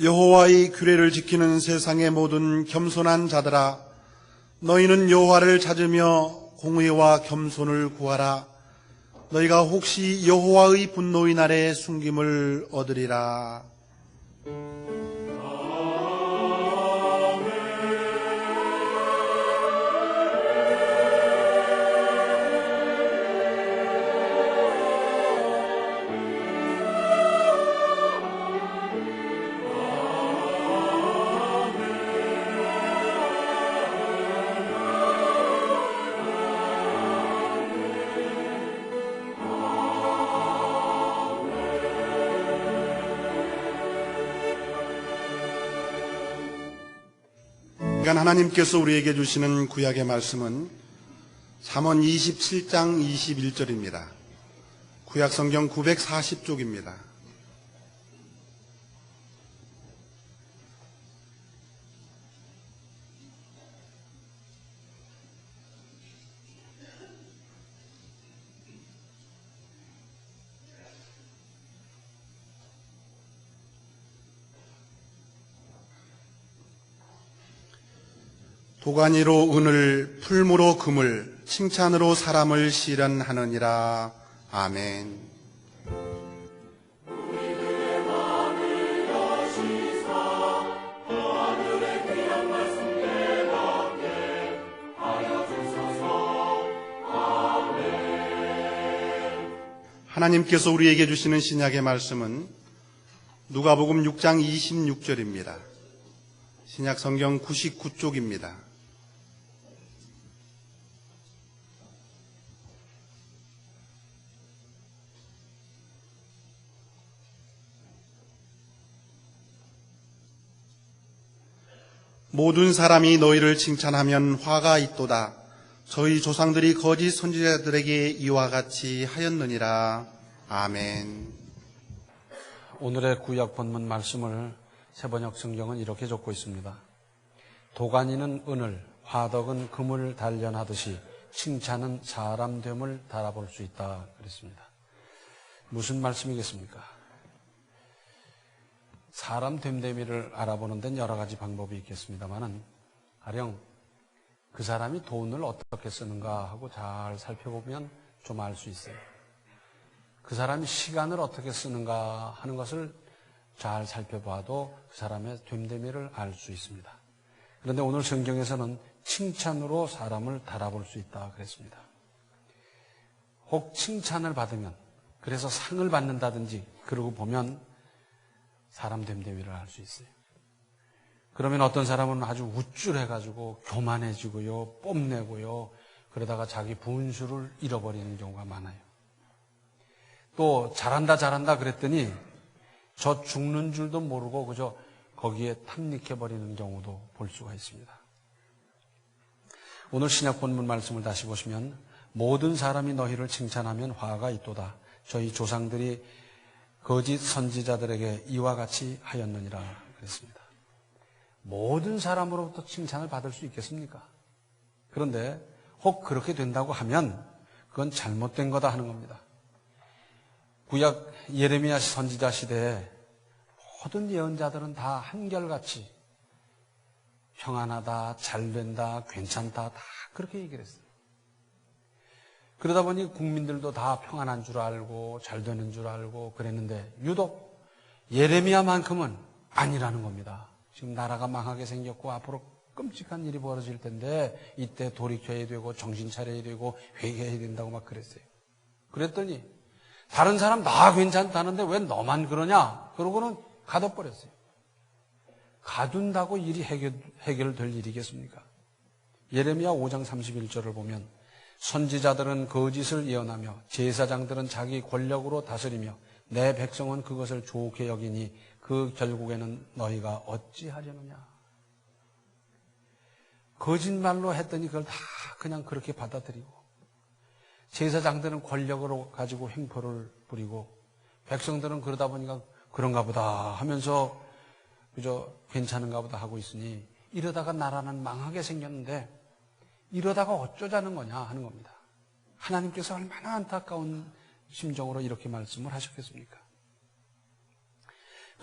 여호와의 규례를 지키는 세상의 모든 겸손한 자들아, 너희는 여호와를 찾으며 공의와 겸손을 구하라. 너희가 혹시 여호와의 분노의 날에 숨김을 얻으리라. 하나님께서 우리에게 주시는 구약의 말씀은 잠언 27장 21절입니다. 구약 성경 940쪽입니다. 도가니로 은을, 풀무로 금을, 칭찬으로 사람을 실현하느니라. 아멘. 우리들의 마음을 여시사 그 하늘의 귀한 말씀 깨닫게 하여 주소서. 아멘. 하나님께서 우리에게 주시는 신약의 말씀은 누가복음 6장 26절입니다. 신약 성경 99쪽입니다. 모든 사람이 너희를 칭찬하면 화가 있도다. 저희 조상들이 거짓 선지자들에게 이와 같이 하였느니라. 아멘. 오늘의 구약 본문 말씀을 세번역 성경은 이렇게 적고 있습니다. 도가니는 은을, 화덕은 금을 단련하듯이 칭찬은 사람됨을 달아볼 수 있다 그랬습니다. 무슨 말씀이겠습니까? 사람 됨됨이를 알아보는 데는 여러 가지 방법이 있겠습니다만은 가령 그 사람이 돈을 어떻게 쓰는가 하고 잘 살펴보면 좀 알 수 있어요. 그 사람이 시간을 어떻게 쓰는가 하는 것을 잘 살펴봐도 그 사람의 됨됨이를 알 수 있습니다. 그런데 오늘 성경에서는 칭찬으로 사람을 달아볼 수 있다 그랬습니다. 혹 칭찬을 받으면, 그래서 상을 받는다든지 그러고 보면 사람 됨됨이를 알 수 있어요. 그러면 어떤 사람은 아주 우쭐해가지고 교만해지고요, 뽐내고요, 그러다가 자기 분수를 잃어버리는 경우가 많아요. 또 잘한다 그랬더니 저 죽는 줄도 모르고 그저 거기에 탐닉해버리는 경우도 볼 수가 있습니다. 오늘 신약 본문 말씀을 다시 보시면 모든 사람이 너희를 칭찬하면 화가 있도다. 저희 조상들이 거짓 선지자들에게 이와 같이 하였느니라 그랬습니다. 모든 사람으로부터 칭찬을 받을 수 있겠습니까? 그런데 혹 그렇게 된다고 하면 그건 잘못된 거다 하는 겁니다. 구약 예레미야 선지자 시대에 모든 예언자들은 다 한결같이 평안하다, 잘된다, 괜찮다 다 그렇게 얘기를 했어요. 그러다 보니 국민들도 다 평안한 줄 알고 잘 되는 줄 알고 그랬는데 유독 예레미야만큼은 아니라는 겁니다. 지금 나라가 망하게 생겼고 앞으로 끔찍한 일이 벌어질 텐데 이때 돌이켜야 되고 정신 차려야 되고 회개해야 된다고 막 그랬어요. 그랬더니 다른 사람 다 괜찮다는데 왜 너만 그러냐? 그러고는 가둬버렸어요. 가둔다고 일이 해결될 일이겠습니까? 예레미야 5장 31절을 보면 선지자들은 거짓을 예언하며 제사장들은 자기 권력으로 다스리며 내 백성은 그것을 좋게 여기니 그 결국에는 너희가 어찌하려느냐. 거짓말로 했더니 그걸 다 그냥 그렇게 받아들이고 제사장들은 권력으로 가지고 횡포를 부리고 백성들은 그러다 보니까 그런가 보다 하면서 그저 괜찮은가 보다 하고 있으니 이러다가 나라는 망하게 생겼는데 이러다가 어쩌자는 거냐 하는 겁니다. 하나님께서 얼마나 안타까운 심정으로 이렇게 말씀을 하셨겠습니까?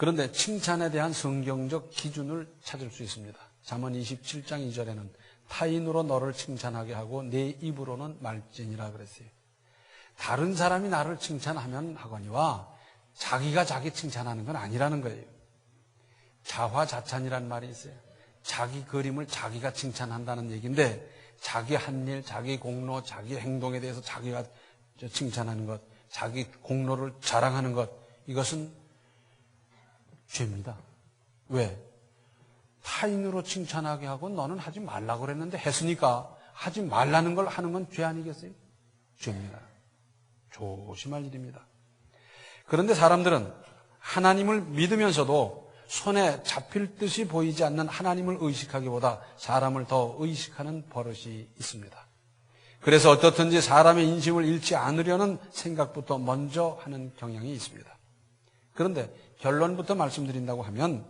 그런데 칭찬에 대한 성경적 기준을 찾을 수 있습니다. 잠언 27장 2절에는 타인으로 너를 칭찬하게 하고 내 입으로는 말지니라 그랬어요. 다른 사람이 나를 칭찬하면 하거니와 자기가 자기 칭찬하는 건 아니라는 거예요. 자화자찬이란 말이 있어요. 자기 그림을 자기가 칭찬한다는 얘기인데 자기 한 일, 자기 공로, 자기 행동에 대해서 자기가 칭찬하는 것, 자기 공로를 자랑하는 것, 이것은 죄입니다. 왜? 타인으로 칭찬하게 하고 너는 하지 말라고 그랬는데 했으니까 하지 말라는 걸 하는 건 죄 아니겠어요? 죄입니다. 조심할 일입니다. 그런데 사람들은 하나님을 믿으면서도 손에 잡힐 듯이 보이지 않는 하나님을 의식하기보다 사람을 더 의식하는 버릇이 있습니다. 그래서 어떻든지 사람의 인심을 잃지 않으려는 생각부터 먼저 하는 경향이 있습니다. 그런데 결론부터 말씀드린다고 하면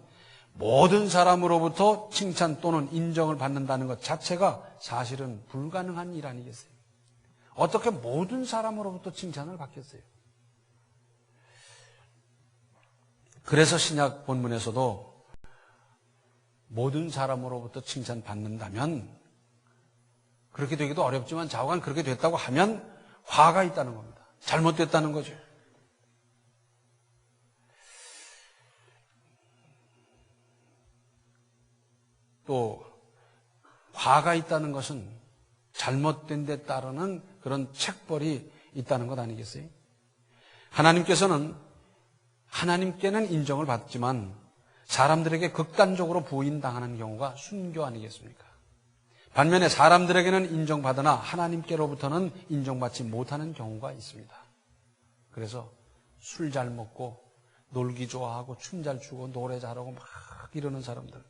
모든 사람으로부터 칭찬 또는 인정을 받는다는 것 자체가 사실은 불가능한 일 아니겠어요? 어떻게 모든 사람으로부터 칭찬을 받겠어요? 그래서 신약 본문에서도 모든 사람으로부터 칭찬받는다면 그렇게 되기도 어렵지만 좌우간 그렇게 됐다고 하면 화가 있다는 겁니다. 잘못됐다는 거죠. 또 화가 있다는 것은 잘못된 데 따르는 그런 책벌이 있다는 것 아니겠어요? 하나님께는 인정을 받지만 사람들에게 극단적으로 부인당하는 경우가 순교 아니겠습니까? 반면에 사람들에게는 인정받으나 하나님께로부터는 인정받지 못하는 경우가 있습니다. 그래서 술 잘 먹고 놀기 좋아하고 춤 잘 추고 노래 잘하고 막 이러는 사람들,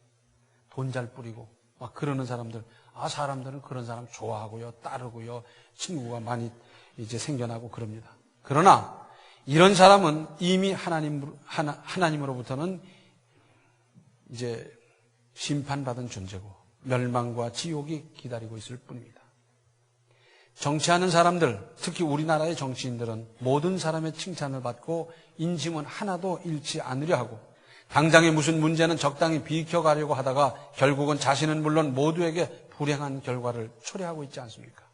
돈 잘 뿌리고 막 그러는 사람들, 사람들은 그런 사람 좋아하고요, 따르고요, 친구가 많이 이제 생겨나고 그럽니다. 그러나 이런 사람은 이미 하나님으로부터는 이제 심판받은 존재고 멸망과 지옥이 기다리고 있을 뿐입니다. 정치하는 사람들, 특히 우리나라의 정치인들은 모든 사람의 칭찬을 받고 인심은 하나도 잃지 않으려 하고 당장에 무슨 문제는 적당히 비켜가려고 하다가 결국은 자신은 물론 모두에게 불행한 결과를 초래하고 있지 않습니까?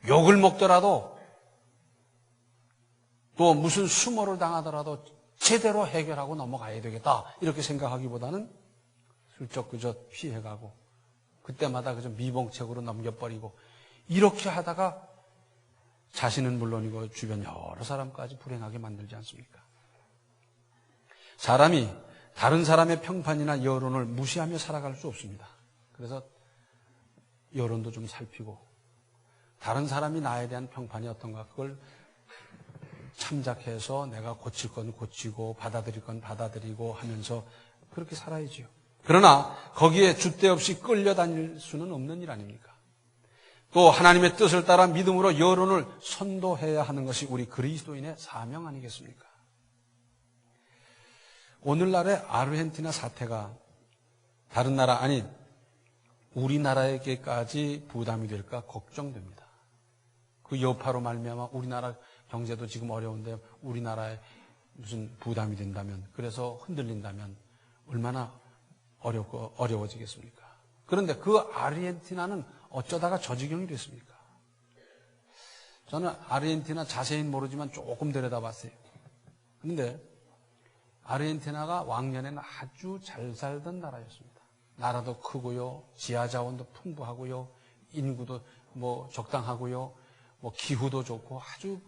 욕을 먹더라도 또 무슨 수모를 당하더라도 제대로 해결하고 넘어가야 되겠다 이렇게 생각하기보다는 슬쩍 그저 피해가고 그때마다 그저 미봉책으로 넘겨버리고 이렇게 하다가 자신은 물론이고 주변 여러 사람까지 불행하게 만들지 않습니까? 사람이 다른 사람의 평판이나 여론을 무시하며 살아갈 수 없습니다. 그래서 여론도 좀 살피고 다른 사람이 나에 대한 평판이 어떤가 그걸 참작해서 내가 고칠 건 고치고 받아들일 건 받아들이고 하면서 그렇게 살아야지요. 그러나 거기에 줏대 없이 끌려다닐 수는 없는 일 아닙니까? 또 하나님의 뜻을 따라 믿음으로 여론을 선도해야 하는 것이 우리 그리스도인의 사명 아니겠습니까? 오늘날의 아르헨티나 사태가 다른 나라 아닌 우리나라에게까지 부담이 될까 걱정됩니다. 그 여파로 말미암아 우리나라 경제도 지금 어려운데 우리나라에 무슨 부담이 된다면 그래서 흔들린다면 얼마나 어려워지겠습니까? 그런데 그 아르헨티나는 어쩌다가 저 지경이 됐습니까? 저는 아르헨티나 자세히는 모르지만 조금 들여다봤어요. 그런데 아르헨티나가 왕년에는 아주 잘 살던 나라였습니다. 나라도 크고요, 지하자원도 풍부하고요, 인구도 적당하고요, 기후도 좋고 아주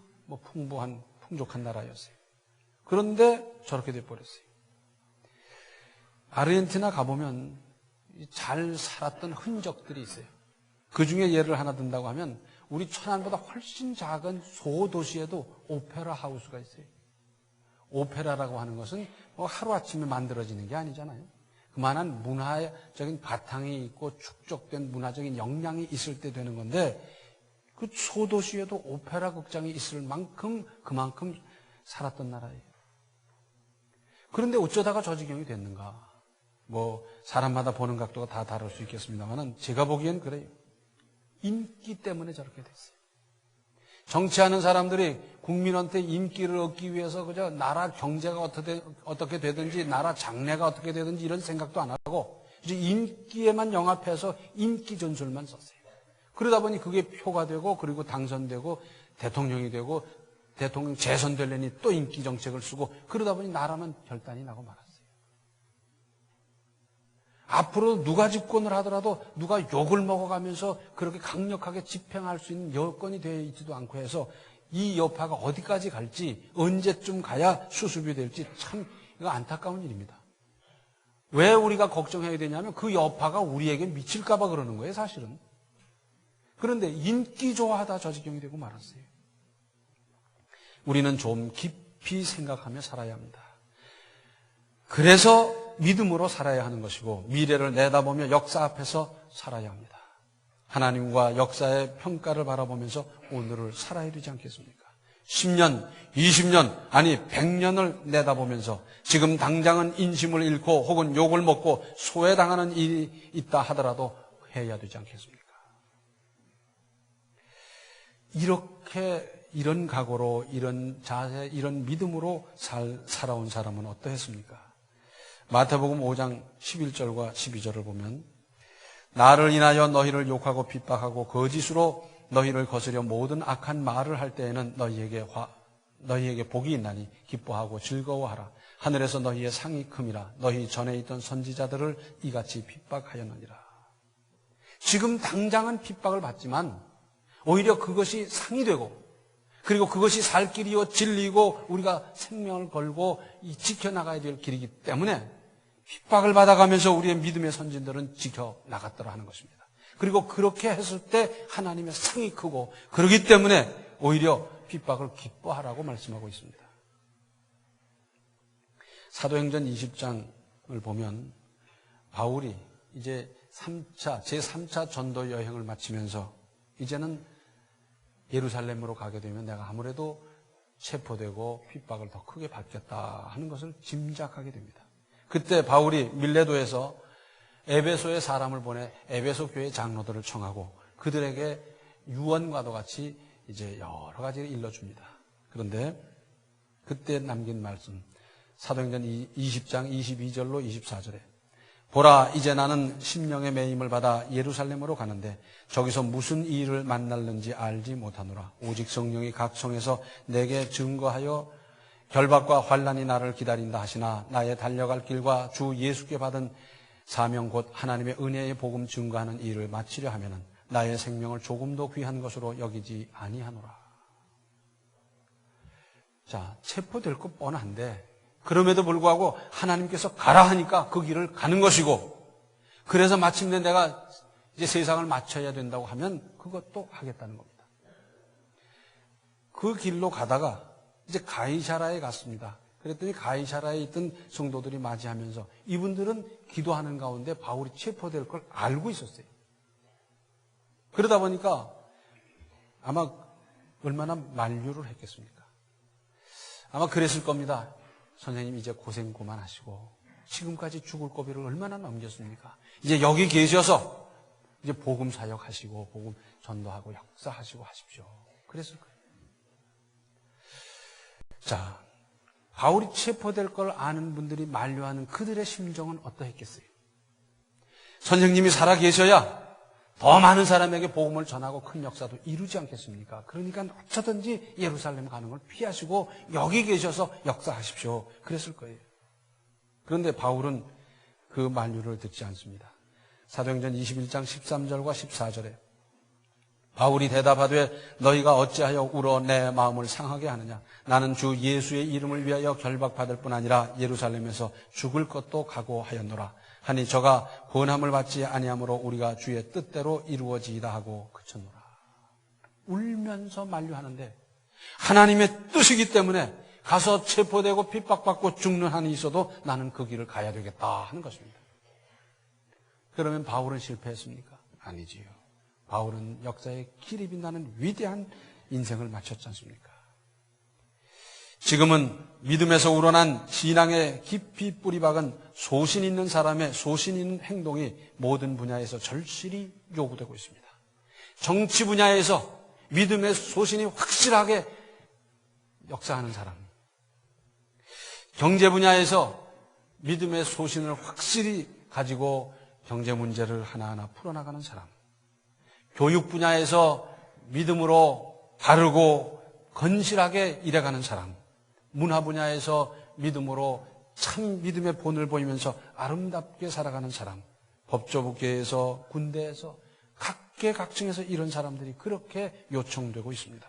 풍족한 나라였어요. 그런데 저렇게 돼버렸어요. 아르헨티나 가보면 잘 살았던 흔적들이 있어요. 그 중에 예를 하나 든다고 하면 우리 천안보다 훨씬 작은 소도시에도 오페라 하우스가 있어요. 오페라라고 하는 것은 하루아침에 만들어지는 게 아니잖아요. 그만한 문화적인 바탕이 있고 축적된 문화적인 역량이 있을 때 되는 건데 그 소도시에도 오페라 극장이 있을 만큼 그만큼 살았던 나라예요. 그런데 어쩌다가 저 지경이 됐는가? 사람마다 보는 각도가 다 다를 수 있겠습니다만 제가 보기엔 그래요. 인기 때문에 저렇게 됐어요. 정치하는 사람들이 국민한테 인기를 얻기 위해서 그저 나라 경제가 어떻게 되든지 나라 장래가 어떻게 되든지 이런 생각도 안 하고 이제 인기에만 영합해서 인기 전술만 썼어요. 그러다 보니 그게 표가 되고 그리고 당선되고 대통령이 되고 대통령 재선되려니 또 인기 정책을 쓰고 그러다 보니 나라는 결단이 나고 말았어요. 앞으로 누가 집권을 하더라도 누가 욕을 먹어가면서 그렇게 강력하게 집행할 수 있는 여건이 되어 있지도 않고 해서 이 여파가 어디까지 갈지 언제쯤 가야 수습이 될지 참 이거 안타까운 일입니다. 왜 우리가 걱정해야 되냐면 그 여파가 우리에게 미칠까 봐 그러는 거예요, 사실은. 그런데 인기 좋아하다 저 지경이 되고 말았어요. 우리는 좀 깊이 생각하며 살아야 합니다. 그래서 믿음으로 살아야 하는 것이고 미래를 내다보며 역사 앞에서 살아야 합니다. 하나님과 역사의 평가를 바라보면서 오늘을 살아야 되지 않겠습니까? 10년, 20년, 아니 100년을 내다보면서 지금 당장은 인심을 잃고 혹은 욕을 먹고 소외당하는 일이 있다 하더라도 해야 되지 않겠습니까? 이렇게 이런 각오로 이런 자세, 이런 믿음으로 살아온 사람은 어떠했습니까? 마태복음 5장 11절과 12절을 보면 나를 인하여 너희를 욕하고 핍박하고 거짓으로 너희를 거스려 모든 악한 말을 할 때에는 너희에게 복이 있나니 기뻐하고 즐거워하라. 하늘에서 너희의 상이 큼이라. 너희 전에 있던 선지자들을 이같이 핍박하였느니라. 지금 당장은 핍박을 받지만 오히려 그것이 상이 되고 그리고 그것이 살 길이요 진리고 우리가 생명을 걸고 지켜나가야 될 길이기 때문에 핍박을 받아가면서 우리의 믿음의 선진들은 지켜나갔더라 하는 것입니다. 그리고 그렇게 했을 때 하나님의 상이 크고 그렇기 때문에 오히려 핍박을 기뻐하라고 말씀하고 있습니다. 사도행전 20장을 보면 바울이 이제 제3차 전도 여행을 마치면서 이제는 예루살렘으로 가게 되면 내가 아무래도 체포되고 핍박을 더 크게 받겠다 하는 것을 짐작하게 됩니다. 그때 바울이 밀레도에서 에베소에 사람을 보내 에베소 교회 장로들을 청하고 그들에게 유언과도 같이 이제 여러 가지를 일러줍니다. 그런데 그때 남긴 말씀 사도행전 20장 22절로 24절에 보라 이제 나는 심령의 매임을 받아 예루살렘으로 가는데 저기서 무슨 일을 만날는지 알지 못하노라. 오직 성령이 각 성에서 내게 증거하여 결박과 환난이 나를 기다린다 하시나 나의 달려갈 길과 주 예수께 받은 사명 곧 하나님의 은혜의 복음 증거하는 일을 마치려 하면은 나의 생명을 조금도 귀한 것으로 여기지 아니하노라. 자, 체포될 것 뻔한데 그럼에도 불구하고 하나님께서 가라 하니까 그 길을 가는 것이고 그래서 마침내 내가 이제 세상을 마쳐야 된다고 하면 그것도 하겠다는 겁니다. 그 길로 가다가 이제 가이사라에 갔습니다. 그랬더니 가이사라에 있던 성도들이 맞이하면서 이분들은 기도하는 가운데 바울이 체포될 걸 알고 있었어요. 그러다 보니까 아마 얼마나 만류를 했겠습니까? 아마 그랬을 겁니다. 선생님 이제 고생 그만하시고 지금까지 죽을 고비를 얼마나 넘겼습니까? 이제 여기 계셔서 이제 복음 사역하시고 복음 전도하고 역사하시고 하십시오. 그랬을 거예요. 자, 바울이 체포될 걸 아는 분들이 만류하는 그들의 심정은 어떠했겠어요? 선생님이 살아 계셔야 더 많은 사람에게 복음을 전하고 큰 역사도 이루지 않겠습니까? 그러니까 어쩌든지 예루살렘 가는 걸 피하시고 여기 계셔서 역사하십시오. 그랬을 거예요. 그런데 바울은 그 만류를 듣지 않습니다. 사도행전 21장 13절과 14절에 바울이 대답하되 너희가 어찌하여 울어 내 마음을 상하게 하느냐. 나는 주 예수의 이름을 위하여 결박받을 뿐 아니라 예루살렘에서 죽을 것도 각오하였노라. 하니 저가 권함을 받지 아니하므로 우리가 주의 뜻대로 이루어지이다 하고 그쳤노라. 울면서 만류하는데 하나님의 뜻이기 때문에 가서 체포되고 핍박받고 죽는 한이 있어도 나는 그 길을 가야 되겠다 하는 것입니다. 그러면 바울은 실패했습니까? 아니지요. 바울은 역사의 길이 빛나는 위대한 인생을 마쳤지 않습니까? 지금은 믿음에서 우러난 신앙의 깊이 뿌리박은 소신 있는 사람의 소신 있는 행동이 모든 분야에서 절실히 요구되고 있습니다. 정치 분야에서 믿음의 소신이 확실하게 역사하는 사람. 경제 분야에서 믿음의 소신을 확실히 가지고 경제 문제를 하나하나 풀어나가는 사람. 교육 분야에서 믿음으로 바르고 건실하게 일해가는 사람. 문화 분야에서 믿음으로 참 믿음의 본을 보이면서 아름답게 살아가는 사람. 법조계에서 군대에서 각계각층에서 이런 사람들이 그렇게 요청되고 있습니다.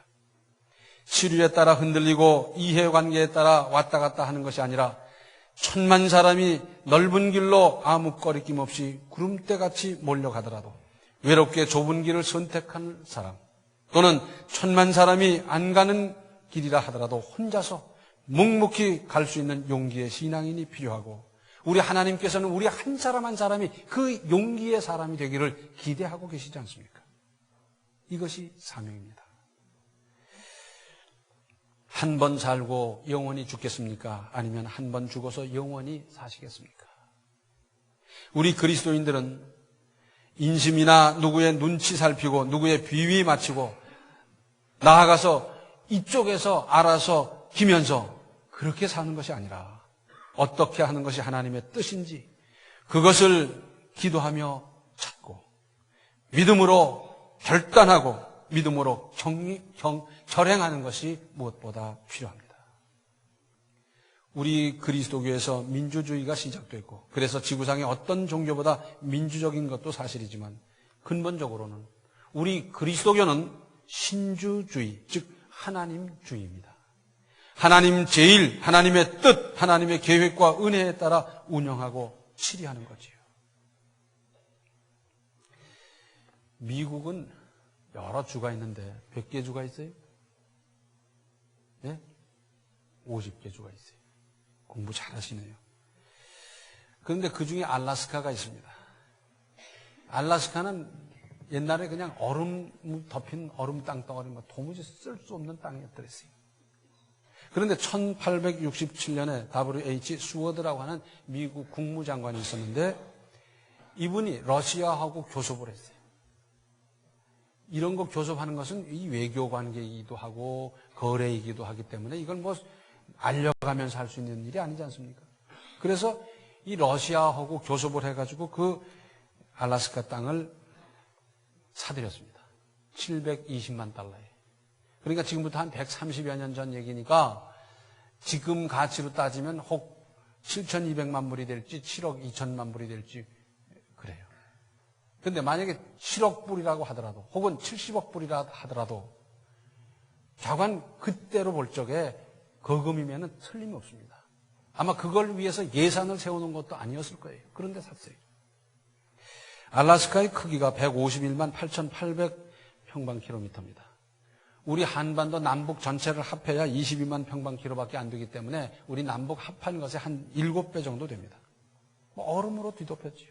시류에 따라 흔들리고 이해관계에 따라 왔다 갔다 하는 것이 아니라 천만 사람이 넓은 길로 아무 꺼리낌 없이 구름대같이 몰려가더라도 외롭게 좁은 길을 선택한 사람, 또는 천만 사람이 안 가는 길이라 하더라도 혼자서 묵묵히 갈 수 있는 용기의 신앙인이 필요하고, 우리 하나님께서는 우리 한 사람 한 사람이 그 용기의 사람이 되기를 기대하고 계시지 않습니까? 이것이 사명입니다. 한 번 살고 영원히 죽겠습니까? 아니면 한 번 죽어서 영원히 사시겠습니까? 우리 그리스도인들은 인심이나 누구의 눈치 살피고 누구의 비위 맞추고 나아가서 이쪽에서 알아서 기면서 그렇게 사는 것이 아니라 어떻게 하는 것이 하나님의 뜻인지 그것을 기도하며 찾고 믿음으로 결단하고 믿음으로 결행하는 것이 무엇보다 필요합니다. 우리 그리스도교에서 민주주의가 시작됐고, 그래서 지구상의 어떤 종교보다 민주적인 것도 사실이지만 근본적으로는 우리 그리스도교는 신주주의, 즉 하나님주의입니다. 하나님 제일, 하나님의 뜻, 하나님의 계획과 은혜에 따라 운영하고 치리하는 거지요. 미국은 여러 주가 있는데 몇 개 주가 있어요? 네? 50개 주가 있어요. 공부 잘하시네요. 그런데 그 중에 알래스카가 있습니다. 알래스카는 옛날에 그냥 얼음 덮인 얼음 땅덩어리, 도무지 쓸 수 없는 땅이었더랬어요. 그런데 1867년에 W.H. 수워드라고 하는 미국 국무장관이 있었는데 이분이 러시아하고 교섭을 했어요. 이런 거 교섭하는 것은 이 외교 관계이기도 하고 거래이기도 하기 때문에 이걸 알려가면서 할 수 있는 일이 아니지 않습니까? 그래서 이 러시아하고 교섭을 해가지고 그 알래스카 땅을 사들였습니다. 720만 달러에. 그러니까 지금부터 한 130여 년 전 얘기니까 지금 가치로 따지면 혹 7,200만 불이 될지 7억 2천만 불이 될지 그래요. 그런데 만약에 7억 불이라고 하더라도 혹은 70억 불이라 하더라도 좌관 그때로 볼 적에 거금이면 틀림없습니다. 아마 그걸 위해서 예산을 세우는 것도 아니었을 거예요. 그런데 샀어요. 알래스카의 크기가 151만 8,800평방킬로미터입니다. 우리 한반도 남북 전체를 합해야 22만 평방킬로밖에 안 되기 때문에 우리 남북 합한 것의 한 7배 정도 됩니다. 얼음으로 뒤덮였지요.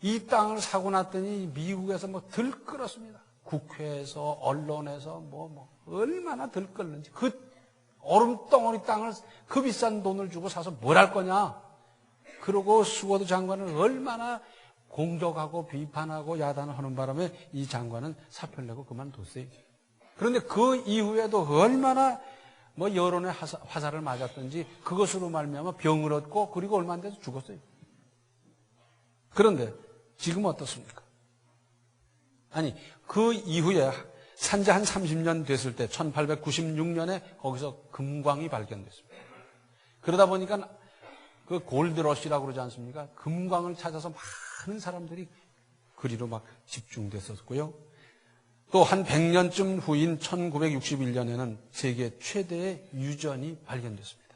이 땅을 사고 났더니 미국에서 들끓었습니다. 국회에서 언론에서 얼마나 들끓는지. 그 얼음덩어리 땅을 그 비싼 돈을 주고 사서 뭘 할 거냐. 그러고 수워드 장관을 얼마나 공격하고 비판하고 야단을 하는 바람에 이 장관은 사표를 내고 그만뒀어요. 그런데 그 이후에도 얼마나 여론의 화살을 맞았든지 그것으로 말미암아 병을 얻고 그리고 얼마 안 돼서 죽었어요. 그런데 지금 어떻습니까? 아니 그 이후에 산지 한 30년 됐을 때 1896년에 거기서 금광이 발견됐습니다. 그러다 보니까 그 골드러시라고 그러지 않습니까? 금광을 찾아서 많은 사람들이 그리로 집중됐었고요. 또 한 100년쯤 후인 1961년에는 세계 최대의 유전이 발견됐습니다.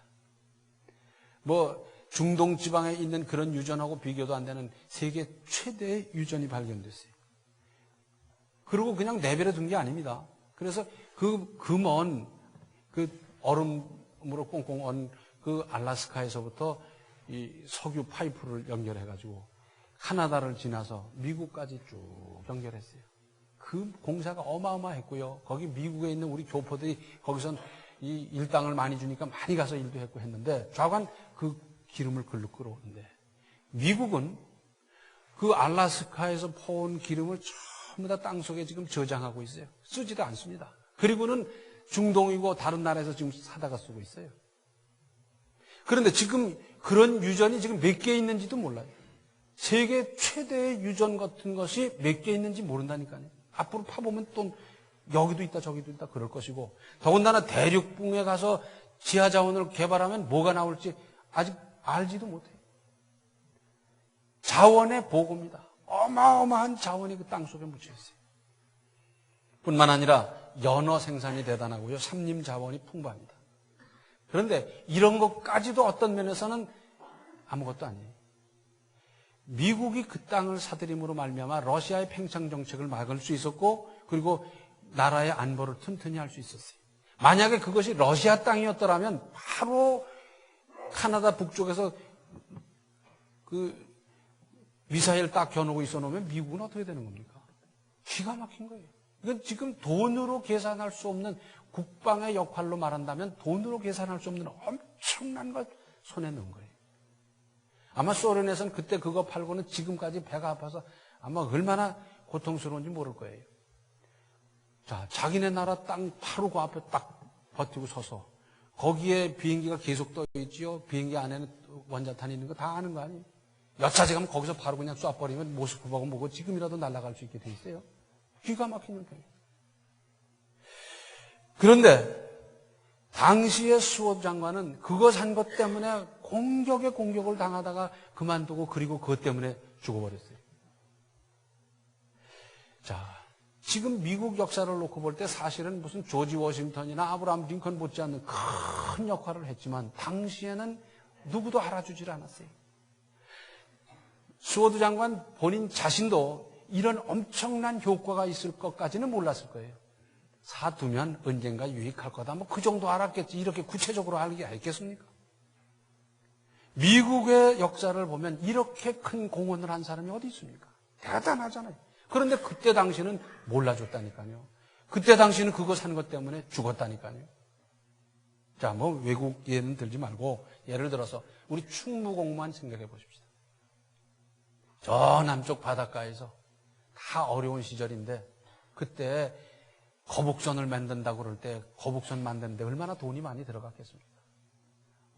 중동 지방에 있는 그런 유전하고 비교도 안 되는 세계 최대의 유전이 발견됐어요. 그리고 그냥 내버려 둔 게 아닙니다. 그래서 먼 얼음으로 꽁꽁 언 그 알래스카에서부터 이 석유 파이프를 연결해가지고 카나다를 지나서 미국까지 쭉 연결했어요. 그 공사가 어마어마했고요. 거기 미국에 있는 우리 교포들이 거기선 이 일당을 많이 주니까 많이 가서 일도 했고 했는데 좌관 그 기름을 글로 끌어오는데 미국은 그 알래스카에서 퍼온 기름을 전부 다 땅속에 지금 저장하고 있어요. 쓰지도 않습니다. 그리고는 중동이고 다른 나라에서 지금 사다가 쓰고 있어요. 그런데 지금 그런 유전이 지금 몇 개 있는지도 몰라요. 세계 최대의 유전 같은 것이 몇 개 있는지 모른다니까요. 앞으로 파보면 또 여기도 있다 저기도 있다 그럴 것이고, 더군다나 대륙붕에 가서 지하 자원을 개발하면 뭐가 나올지 아직 알지도 못해요. 자원의 보고입니다. 어마어마한 자원이 그 땅속에 묻혀 있어요. 뿐만 아니라 연어 생산이 대단하고요. 산림 자원이 풍부합니다. 그런데 이런 것까지도 어떤 면에서는 아무것도 아니에요. 미국이 그 땅을 사들임으로 말미암아 러시아의 팽창 정책을 막을 수 있었고, 그리고 나라의 안보를 튼튼히 할 수 있었어요. 만약에 그것이 러시아 땅이었더라면 바로 카나다 북쪽에서 그 미사일 딱 겨누고 있어 놓으면 미국은 어떻게 되는 겁니까? 기가 막힌 거예요. 이건 지금 돈으로 계산할 수 없는, 국방의 역할로 말한다면 돈으로 계산할 수 없는 엄청난 걸 손에 넣은 거예요. 아마 소련에서는 그때 그거 팔고는 지금까지 배가 아파서 아마 얼마나 고통스러운지 모를 거예요. 자, 자기네 나라 땅 바로 그 앞에 딱 버티고 서서 거기에 비행기가 계속 떠 있지요. 비행기 안에는 원자탄이 있는 거 다 아는 거 아니에요. 여차지 가면 거기서 바로 그냥 쏴버리면 모스크바고 뭐고 지금이라도 날아갈 수 있게 돼 있어요. 기가 막히는 거예요. 그런데 당시의 수호 장관은 그것 한 것 때문에 공격에 공격을 당하다가 그만두고, 그리고 그것 때문에 죽어버렸어요. 자, 지금 미국 역사를 놓고 볼 때 사실은 무슨 조지 워싱턴이나 아브라함 링컨 못지않는 큰 역할을 했지만 당시에는 누구도 알아주질 않았어요. 스워드 장관 본인 자신도 이런 엄청난 효과가 있을 것까지는 몰랐을 거예요. 사두면 언젠가 유익할 거다. 뭐 그 정도 알았겠지. 이렇게 구체적으로 알겠습니까? 미국의 역사를 보면 이렇게 큰 공헌을 한 사람이 어디 있습니까? 대단하잖아요. 그런데 그때 당시는 몰라줬다니까요. 그때 당시는 그거 산 것 때문에 죽었다니까요. 자, 뭐 외국 예는 들지 말고 예를 들어서 우리 충무공무원 생각해 보십시다. 저 남쪽 바닷가에서 다 어려운 시절인데 그때 거북선을 만든다고 그럴 때 거북선 만드는데 얼마나 돈이 많이 들어갔겠습니까?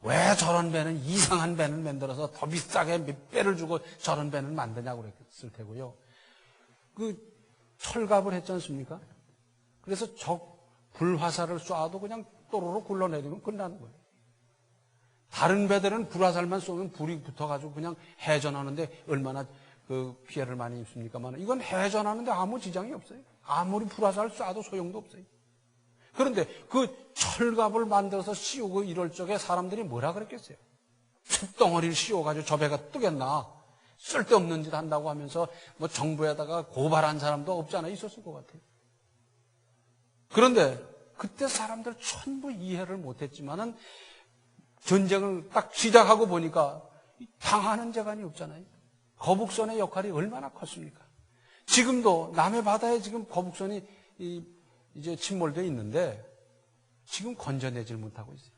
왜 저런 배는, 이상한 배는 만들어서 더 비싸게 몇 배를 주고 저런 배는 만드냐고 그랬을 테고요. 그 철갑을 했지 않습니까? 그래서 적 불화살을 쏴도 그냥 또로로 굴러내리면 끝나는 거예요. 다른 배들은 불화살만 쏘면 불이 붙어가지고 그냥 해전하는데 얼마나 그 피해를 많이 입습니까만, 이건 해전하는데 아무 지장이 없어요. 아무리 불화살 쏴도 소용도 없어요. 그런데 그 철갑을 만들어서 씌우고 이럴 적에 사람들이 뭐라 그랬겠어요? 쇳덩어리를 씌워가지고 저 배가 뜨겠나? 쓸데없는 짓 한다고 하면서 뭐 정부에다가 고발한 사람도 없지 않아 있었을 것 같아요. 그런데 그때 사람들 전부 이해를 못했지만은 전쟁을 딱 시작하고 보니까 당하는 재간이 없잖아요. 거북선의 역할이 얼마나 컸습니까? 지금도 남해 바다에 지금 거북선이 이제 침몰되어 있는데 지금 건져내질 못하고 있어요.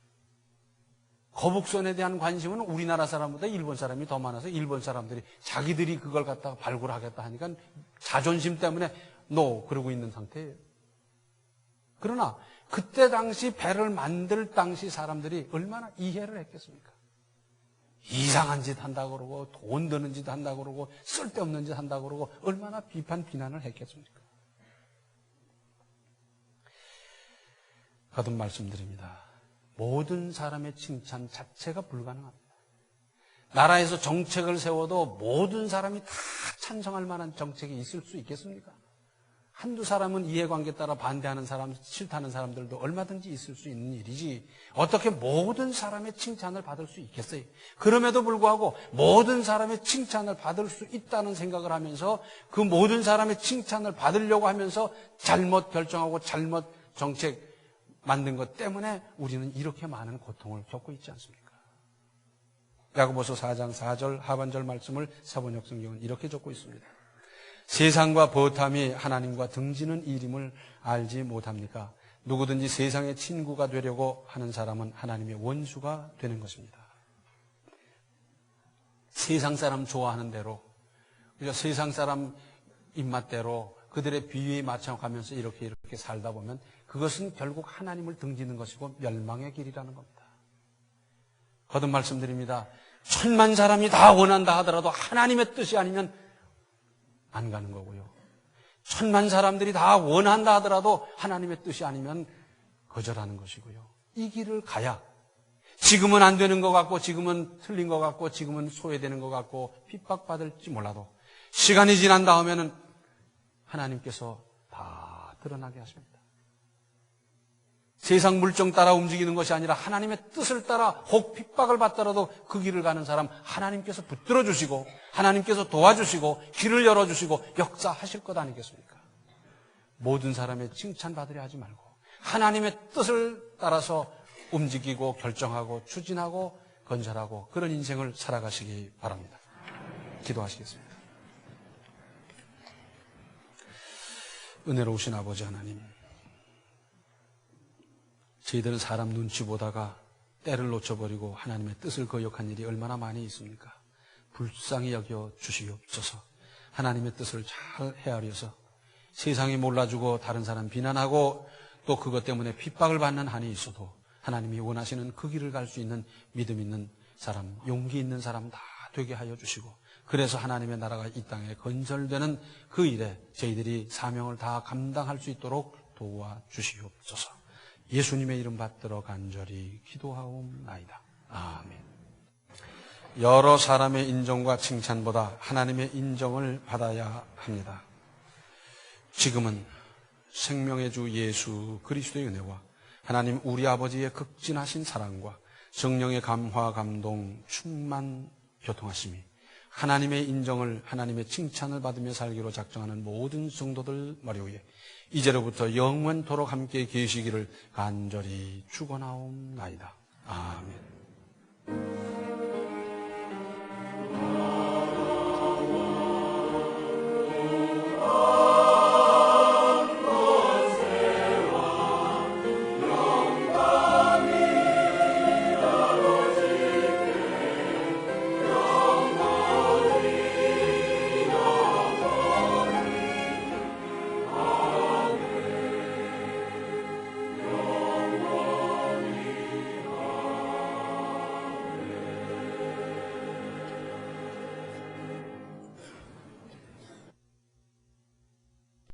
거북선에 대한 관심은 우리나라 사람보다 일본 사람이 더 많아서 일본 사람들이 자기들이 그걸 갖다가 발굴하겠다 하니까 자존심 때문에 그러고 있는 상태예요. 그러나 그때 당시 배를 만들 당시 사람들이 얼마나 이해를 했겠습니까? 이상한 짓 한다고 그러고 돈 드는 짓 한다고 그러고 쓸데없는 짓 한다고 그러고 얼마나 비난을 했겠습니까? 거듭 말씀드립니다. 모든 사람의 칭찬 자체가 불가능합니다. 나라에서 정책을 세워도 모든 사람이 다 찬성할 만한 정책이 있을 수 있겠습니까? 한두 사람은 이해관계에 따라 반대하는 사람, 싫다는 사람들도 얼마든지 있을 수 있는 일이지 어떻게 모든 사람의 칭찬을 받을 수 있겠어요? 그럼에도 불구하고 모든 사람의 칭찬을 받을 수 있다는 생각을 하면서 그 모든 사람의 칭찬을 받으려고 하면서 잘못 결정하고 잘못 정책 만든 것 때문에 우리는 이렇게 많은 고통을 겪고 있지 않습니까? 야고보서 4장 4절 하반절 말씀을 사본역 성경은 이렇게 적고 있습니다. 세상과 버탐이 하나님과 등지는 일임을 알지 못합니까? 누구든지 세상의 친구가 되려고 하는 사람은 하나님의 원수가 되는 것입니다. 세상 사람 좋아하는 대로, 세상 사람 입맛대로 그들의 비위에 맞춰가면서 이렇게 살다 보면 그것은 결국 하나님을 등지는 것이고 멸망의 길이라는 겁니다. 거듭 말씀드립니다. 천만 사람이 다 원한다 하더라도 하나님의 뜻이 아니면 안 가는 거고요. 천만 사람들이 다 원한다 하더라도 하나님의 뜻이 아니면 거절하는 것이고요. 이 길을 가야 지금은 안 되는 것 같고 지금은 틀린 것 같고 지금은 소외되는 것 같고 핍박받을지 몰라도 시간이 지난 다음에는 하나님께서 다 드러나게 하십니다. 세상 물정 따라 움직이는 것이 아니라 하나님의 뜻을 따라 혹 핍박을 받더라도 그 길을 가는 사람 하나님께서 붙들어 주시고 하나님께서 도와주시고 길을 열어주시고 역사하실 것 아니겠습니까? 모든 사람의 칭찬받으려 하지 말고 하나님의 뜻을 따라서 움직이고 결정하고 추진하고 건설하고 그런 인생을 살아가시기 바랍니다. 기도하시겠습니다. 은혜로우신 아버지 하나님, 저희들은 사람 눈치 보다가 때를 놓쳐버리고 하나님의 뜻을 거역한 일이 얼마나 많이 있습니까? 불쌍히 여겨 주시옵소서. 하나님의 뜻을 잘 헤아려서 세상이 몰라주고 다른 사람 비난하고 또 그것 때문에 핍박을 받는 한이 있어도 하나님이 원하시는 그 길을 갈 수 있는 믿음 있는 사람, 용기 있는 사람 다 되게 하여 주시고 그래서 하나님의 나라가 이 땅에 건설되는 그 일에 저희들이 사명을 다 감당할 수 있도록 도와주시옵소서. 예수님의 이름 받들어 간절히 기도하옵나이다. 아멘. 여러 사람의 인정과 칭찬보다 하나님의 인정을 받아야 합니다. 지금은 생명의 주 예수 그리스도의 은혜와 하나님 우리 아버지의 극진하신 사랑과 성령의 감화 감동 충만 교통하심이 하나님의 인정을 하나님의 칭찬을 받으며 살기로 작정하는 모든 성도들 머리 위에 이제로부터 영원토록 함께 계시기를 간절히 축원하옵나이다. 아멘.